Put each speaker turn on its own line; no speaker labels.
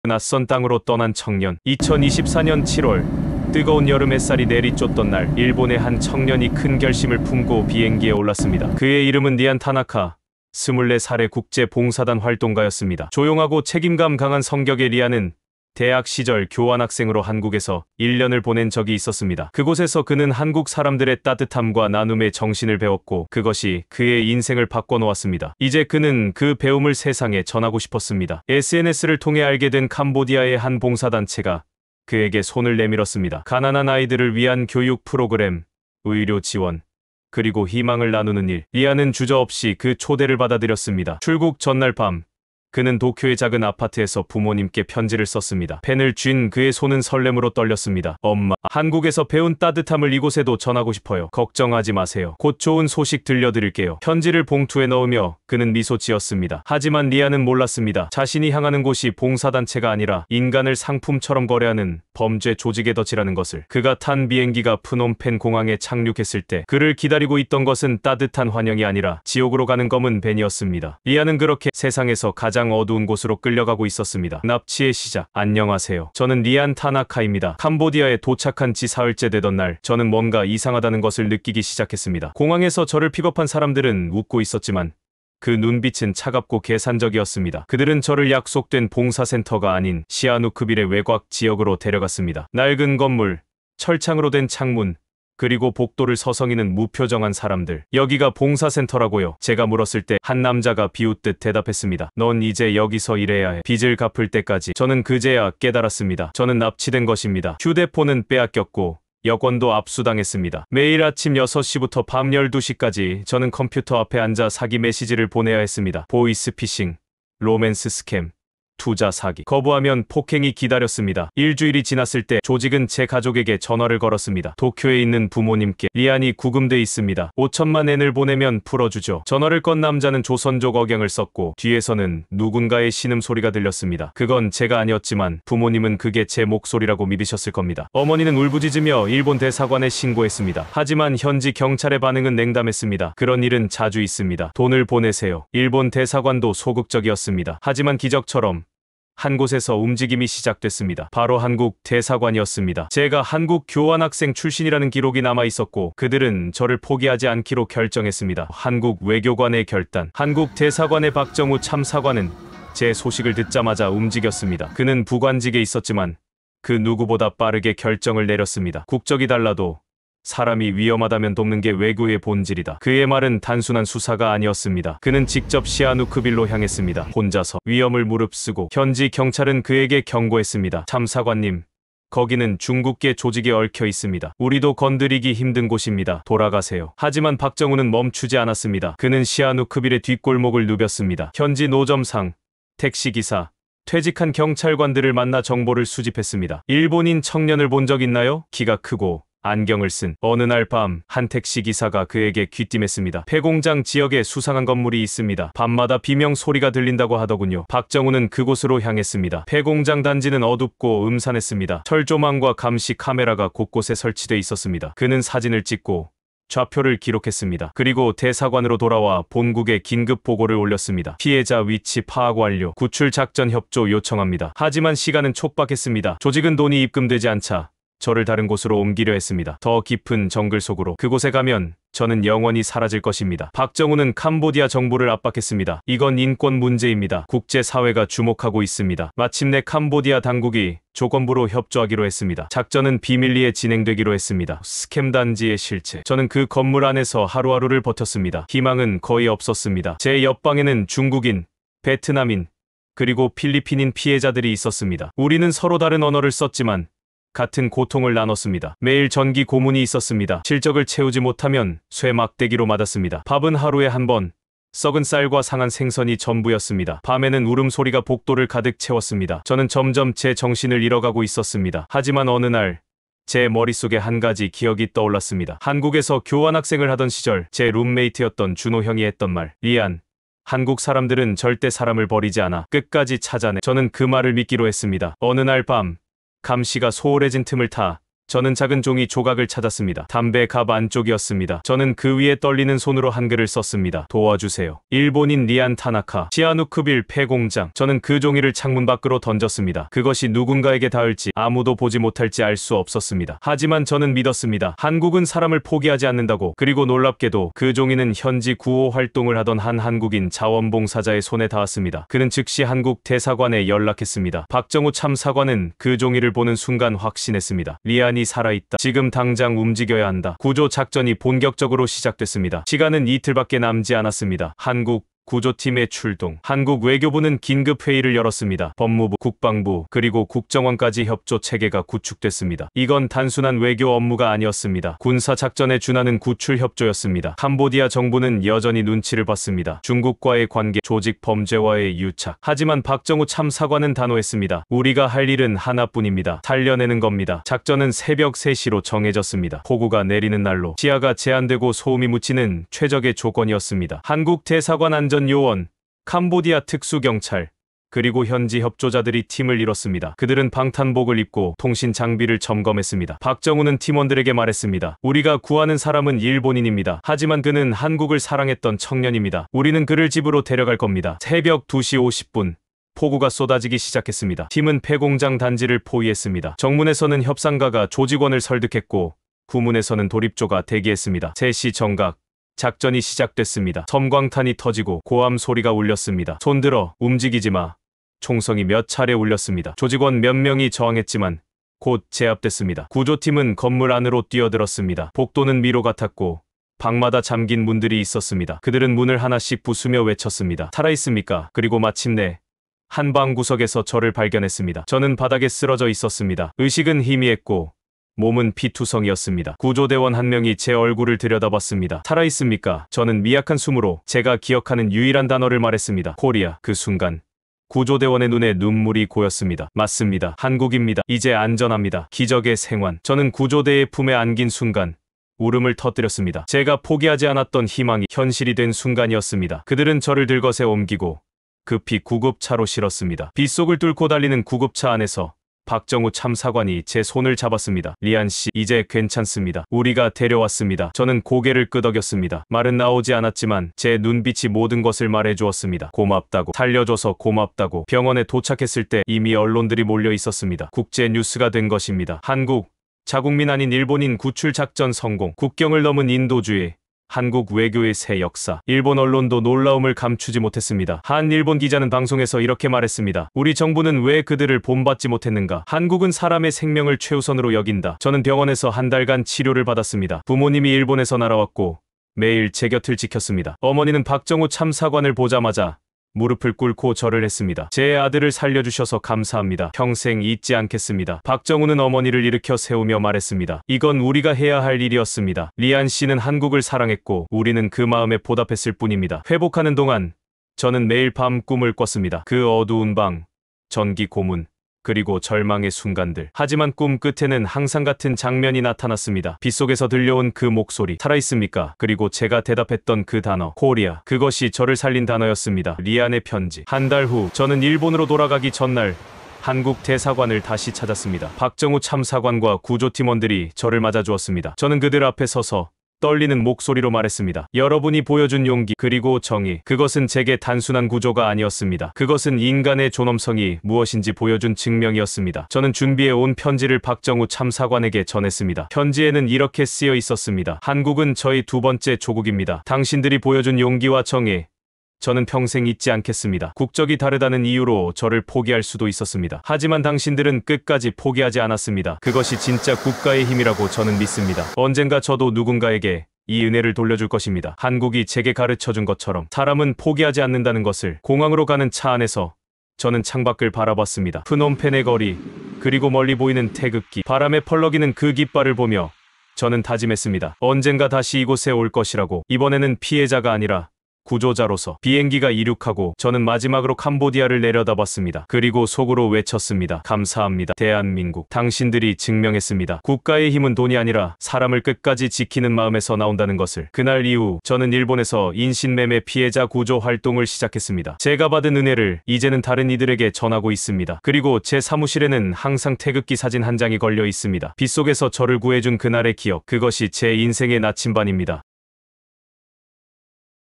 낯선 땅으로 떠난 청년. 2024년 7월 뜨거운 여름 햇살이 내리쫓던 날, 일본의 한 청년이 큰 결심을 품고 비행기에 올랐습니다. 그의 이름은 리안 타나카. 24살의 국제 봉사단 활동가였습니다. 조용하고 책임감 강한 성격의 리안은 대학 시절 교환학생으로 한국에서 1년을 보낸 적이 있었습니다. 그곳에서 그는 한국 사람들의 따뜻함과 나눔의 정신을 배웠고, 그것이 그의 인생을 바꿔놓았습니다. 이제 그는 그 배움을 세상에 전하고 싶었습니다. SNS를 통해 알게 된 캄보디아의 한 봉사단체가 그에게 손을 내밀었습니다. 가난한 아이들을 위한 교육 프로그램, 의료 지원, 그리고 희망을 나누는 일. 리안은 주저없이 그 초대를 받아들였습니다. 출국 전날 밤, 그는 도쿄의 작은 아파트에서 부모님께 편지를 썼습니다. 펜을 쥔 그의 손은 설렘으로 떨렸습니다. 엄마, 한국에서 배운 따뜻함을 이곳에도 전하고 싶어요. 걱정하지 마세요. 곧 좋은 소식 들려드릴게요. 편지를 봉투에 넣으며 그는 미소 지었습니다. 하지만 리안은 몰랐습니다. 자신이 향하는 곳이 봉사단체가 아니라 인간을 상품처럼 거래하는 범죄 조직의 덫이라는 것을. 그가 탄 비행기가 프놈펜 공항에 착륙했을 때 그를 기다리고 있던 것은 따뜻한 환영이 아니라 지옥으로 가는 검은 벤이었습니다. 리안은 그렇게 세상에서 가장 어두운 곳으로 끌려가고 있었습니다. 납치의 시작. 안녕하세요. 저는 리안 타나카입니다. 캄보디아에 도착한 지 사흘째 되던 날, 저는 뭔가 이상하다는 것을 느끼기 시작했습니다. 공항에서 저를 픽업한 사람들은 웃고 있었지만 그 눈빛은 차갑고 계산적이었습니다. 그들은 저를 약속된 봉사센터가 아닌 시아누크빌의 외곽 지역으로 데려갔습니다. 낡은 건물, 철창으로 된 창문, 그리고 복도를 서성이는 무표정한 사람들. 여기가 봉사센터라고요? 제가 물었을 때 한 남자가 비웃듯 대답했습니다. 넌 이제 여기서 일해야 해. 빚을 갚을 때까지. 저는 그제야 깨달았습니다. 저는 납치된 것입니다. 휴대폰은 빼앗겼고 여권도 압수당했습니다. 매일 아침 6시부터 밤 12시까지 저는 컴퓨터 앞에 앉아 사기 메시지를 보내야 했습니다. 보이스피싱, 로맨스 스캠, 투자 사기. 거부하면 폭행이 기다렸습니다. 일주일이 지났을 때 조직은 제 가족에게 전화를 걸었습니다. 도쿄에 있는 부모님께 리안이 구금돼 있습니다. 5천만 엔을 보내면 풀어주죠. 전화를 건 남자는 조선족 억양을 썼고 뒤에서는 누군가의 신음소리가 들렸습니다. 그건 제가 아니었지만 부모님은 그게 제 목소리라고 믿으셨을 겁니다. 어머니는 울부짖으며 일본 대사관에 신고했습니다. 하지만 현지 경찰의 반응은 냉담했습니다. 그런 일은 자주 있습니다. 돈을 보내세요. 일본 대사관도 소극적이었습니다. 하지만 기적처럼 한 곳에서 움직임이 시작됐습니다. 바로 한국 대사관이었습니다. 제가 한국 교환학생 출신이라는 기록이 남아 있었고 그들은 저를 포기하지 않기로 결정했습니다. 한국 외교관의 결단. 한국 대사관의 박정우 참사관은 제 소식을 듣자마자 움직였습니다. 그는 부관직에 있었지만 그 누구보다 빠르게 결정을 내렸습니다. 국적이 달라도 사람이 위험하다면 돕는 게 외교의 본질이다. 그의 말은 단순한 수사가 아니었습니다. 그는 직접 시아누크빌로 향했습니다. 혼자서 위험을 무릅쓰고. 현지 경찰은 그에게 경고했습니다. 참사관님, 거기는 중국계 조직에 얽혀 있습니다. 우리도 건드리기 힘든 곳입니다. 돌아가세요. 하지만 박정우는 멈추지 않았습니다. 그는 시아누크빌의 뒷골목을 누볐습니다. 현지 노점상, 택시기사, 퇴직한 경찰관들을 만나 정보를 수집했습니다. 일본인 청년을 본 적 있나요? 키가 크고 안경을 쓴. 어느 날 밤 한 택시기사가 그에게 귀띔했습니다. 폐공장 지역에 수상한 건물이 있습니다. 밤마다 비명 소리가 들린다고 하더군요. 박정우는 그곳으로 향했습니다. 폐공장 단지는 어둡고 음산했습니다. 철조망과 감시 카메라가 곳곳에 설치돼 있었습니다. 그는 사진을 찍고 좌표를 기록했습니다. 그리고 대사관으로 돌아와 본국에 긴급 보고를 올렸습니다. 피해자 위치 파악 완료. 구출 작전 협조 요청합니다. 하지만 시간은 촉박했습니다. 조직은 돈이 입금되지 않자 저를 다른 곳으로 옮기려 했습니다. 더 깊은 정글 속으로. 그곳에 가면 저는 영원히 사라질 것입니다. 박정우는 캄보디아 정부를 압박했습니다. 이건 인권 문제입니다. 국제사회가 주목하고 있습니다. 마침내 캄보디아 당국이 조건부로 협조하기로 했습니다. 작전은 비밀리에 진행되기로 했습니다. 스캠 단지의 실체. 저는 그 건물 안에서 하루하루를 버텼습니다. 희망은 거의 없었습니다. 제 옆방에는 중국인, 베트남인, 그리고 필리핀인 피해자들이 있었습니다. 우리는 서로 다른 언어를 썼지만 같은 고통을 나눴습니다. 매일 전기 고문이 있었습니다. 실적을 채우지 못하면 쇠 막대기로 맞았습니다. 밥은 하루에 한 번. 썩은 쌀과 상한 생선이 전부였습니다. 밤에는 울음소리가 복도를 가득 채웠습니다. 저는 점점 제 정신을 잃어가고 있었습니다. 하지만 어느 날 제 머릿속에 한 가지 기억이 떠올랐습니다. 한국에서 교환학생을 하던 시절 제 룸메이트였던 준호 형이 했던 말. 리안, 한국 사람들은 절대 사람을 버리지 않아. 끝까지 찾아내. 저는 그 말을 믿기로 했습니다. 어느 날 밤 감시가 소홀해진 틈을 타 저는 작은 종이 조각을 찾았습니다. 담배 갑 안쪽이었습니다. 저는 그 위에 떨리는 손으로 한글을 썼습니다. 도와주세요. 일본인 리안 타나카, 시아누크빌 폐공장. 저는 그 종이를 창문 밖으로 던졌습니다. 그것이 누군가에게 닿을지 아무도 보지 못할지 알 수 없었습니다. 하지만 저는 믿었습니다. 한국은 사람을 포기하지 않는다고. 그리고 놀랍게도 그 종이는 현지 구호 활동을 하던 한 한국인 자원봉사자의 손에 닿았습니다. 그는 즉시 한국 대사관에 연락했습니다. 박정우 참사관은 그 종이를 보는 순간 확신했습니다. 리안이 살아있다. 지금 당장 움직여야 한다. 구조 작전이 본격적으로 시작됐습니다. 시간은 이틀밖에 남지 않았습니다. 한국 구조팀의 출동. 한국 외교부는 긴급 회의를 열었습니다. 법무부, 국방부, 그리고 국정원까지 협조 체계가 구축됐습니다. 이건 단순한 외교 업무가 아니었습니다. 군사 작전에 준하는 구출 협조였습니다. 캄보디아 정부는 여전히 눈치를 봤습니다. 중국과의 관계, 조직 범죄와의 유착. 하지만 박정우 참사관은 단호했습니다. 우리가 할 일은 하나뿐입니다. 살려내는 겁니다. 작전은 새벽 3시로 정해졌습니다. 폭우가 내리는 날로 시야가 제한되고 소음이 묻히는 최적의 조건이었습니다. 한국 대사관 안전 요원, 캄보디아 특수경찰, 그리고 현지 협조자들이 팀을 이뤘습니다. 그들은 방탄복을 입고 통신 장비를 점검했습니다. 박정우는 팀원들에게 말했습니다. 우리가 구하는 사람은 일본인입니다. 하지만 그는 한국을 사랑했던 청년입니다. 우리는 그를 집으로 데려갈 겁니다. 새벽 2시 50분. 폭우가 쏟아지기 시작했습니다. 팀은 폐공장 단지를 포위했습니다. 정문에서는 협상가가 조직원을 설득했고 후문에서는 도립조가 대기했습니다. 3시 정각. 작전이 시작됐습니다. 섬광탄이 터지고 고함 소리가 울렸습니다. 손들어, 움직이지 마. 총성이 몇 차례 울렸습니다. 조직원 몇 명이 저항했지만 곧 제압됐습니다. 구조팀은 건물 안으로 뛰어들었습니다. 복도는 미로 같았고 방마다 잠긴 문들이 있었습니다. 그들은 문을 하나씩 부수며 외쳤습니다. 살아있습니까? 그리고 마침내 한 방 구석에서 저를 발견했습니다. 저는 바닥에 쓰러져 있었습니다. 의식은 희미했고 몸은 피투성이었습니다. 구조대원 한 명이 제 얼굴을 들여다봤습니다. 살아있습니까? 저는 미약한 숨으로 제가 기억하는 유일한 단어를 말했습니다. 코리아. 그 순간 구조대원의 눈에 눈물이 고였습니다. 맞습니다. 한국입니다. 이제 안전합니다. 기적의 생還. 저는 구조대의 품에 안긴 순간 울음을 터뜨렸습니다. 제가 포기하지 않았던 희망이 현실이 된 순간이었습니다. 그들은 저를 들것에 옮기고 급히 구급차로 실었습니다. 빗속을 뚫고 달리는 구급차 안에서 박정우 참사관이 제 손을 잡았습니다. 리안 씨, 이제 괜찮습니다. 우리가 데려왔습니다. 저는 고개를 끄덕였습니다. 말은 나오지 않았지만 제 눈빛이 모든 것을 말해주었습니다. 고맙다고, 살려줘서 고맙다고. 병원에 도착했을 때 이미 언론들이 몰려 있었습니다. 국제 뉴스가 된 것입니다. 한국, 자국민 아닌 일본인 구출 작전 성공, 국경을 넘은 인도주의, 한국 외교의 새 역사. 일본 언론도 놀라움을 감추지 못했습니다. 한 일본 기자는 방송에서 이렇게 말했습니다. 우리 정부는 왜 그들을 본받지 못했는가? 한국은 사람의 생명을 최우선으로 여긴다. 저는 병원에서 한 달간 치료를 받았습니다. 부모님이 일본에서 날아왔고 매일 제 곁을 지켰습니다. 어머니는 박정우 참사관을 보자마자 무릎을 꿇고 절을 했습니다. 제 아들을 살려주셔서 감사합니다. 평생 잊지 않겠습니다. 박정우는 어머니를 일으켜 세우며 말했습니다. 이건 우리가 해야 할 일이었습니다. 리안 씨는 한국을 사랑했고 우리는 그 마음에 보답했을 뿐입니다. 회복하는 동안 저는 매일 밤 꿈을 꿨습니다. 그 어두운 방, 전기 고문, 그리고 절망의 순간들. 하지만 꿈 끝에는 항상 같은 장면이 나타났습니다. 빗속에서 들려온 그 목소리. 살아있습니까? 그리고 제가 대답했던 그 단어. 코리아. 그것이 저를 살린 단어였습니다. 리안의 편지. 한 달 후 저는 일본으로 돌아가기 전날 한국 대사관을 다시 찾았습니다. 박정우 참사관과 구조팀원들이 저를 맞아주었습니다. 저는 그들 앞에 서서 떨리는 목소리로 말했습니다. 여러분이 보여준 용기 그리고 정의, 그것은 제게 단순한 구조가 아니었습니다. 그것은 인간의 존엄성이 무엇인지 보여준 증명이었습니다. 저는 준비해온 편지를 박정우 참사관에게 전했습니다. 편지에는 이렇게 쓰여 있었습니다. 한국은 저희 두 번째 조국입니다. 당신들이 보여준 용기와 정의, 저는 평생 잊지 않겠습니다. 국적이 다르다는 이유로 저를 포기할 수도 있었습니다. 하지만 당신들은 끝까지 포기하지 않았습니다. 그것이 진짜 국가의 힘이라고 저는 믿습니다. 언젠가 저도 누군가에게 이 은혜를 돌려줄 것입니다. 한국이 제게 가르쳐준 것처럼 사람은 포기하지 않는다는 것을. 공항으로 가는 차 안에서 저는 창밖을 바라봤습니다. 프놈펜의 거리, 그리고 멀리 보이는 태극기, 바람에 펄럭이는 그 깃발을 보며 저는 다짐했습니다. 언젠가 다시 이곳에 올 것이라고. 이번에는 피해자가 아니라 구조자로서 비행기가 이륙하고 저는 마지막으로 캄보디아를 내려다봤습니다. 그리고 속으로 외쳤습니다. 감사합니다. 대한민국. 당신들이 증명했습니다. 국가의 힘은 돈이 아니라 사람을 끝까지 지키는 마음에서 나온다는 것을. 그날 이후 저는 일본에서 인신매매 피해자 구조 활동을 시작했습니다. 제가 받은 은혜를 이제는 다른 이들에게 전하고 있습니다. 그리고 제 사무실에는 항상 태극기 사진 한 장이 걸려 있습니다. 빗속에서 저를 구해준 그날의 기억. 그것이 제 인생의 나침반입니다.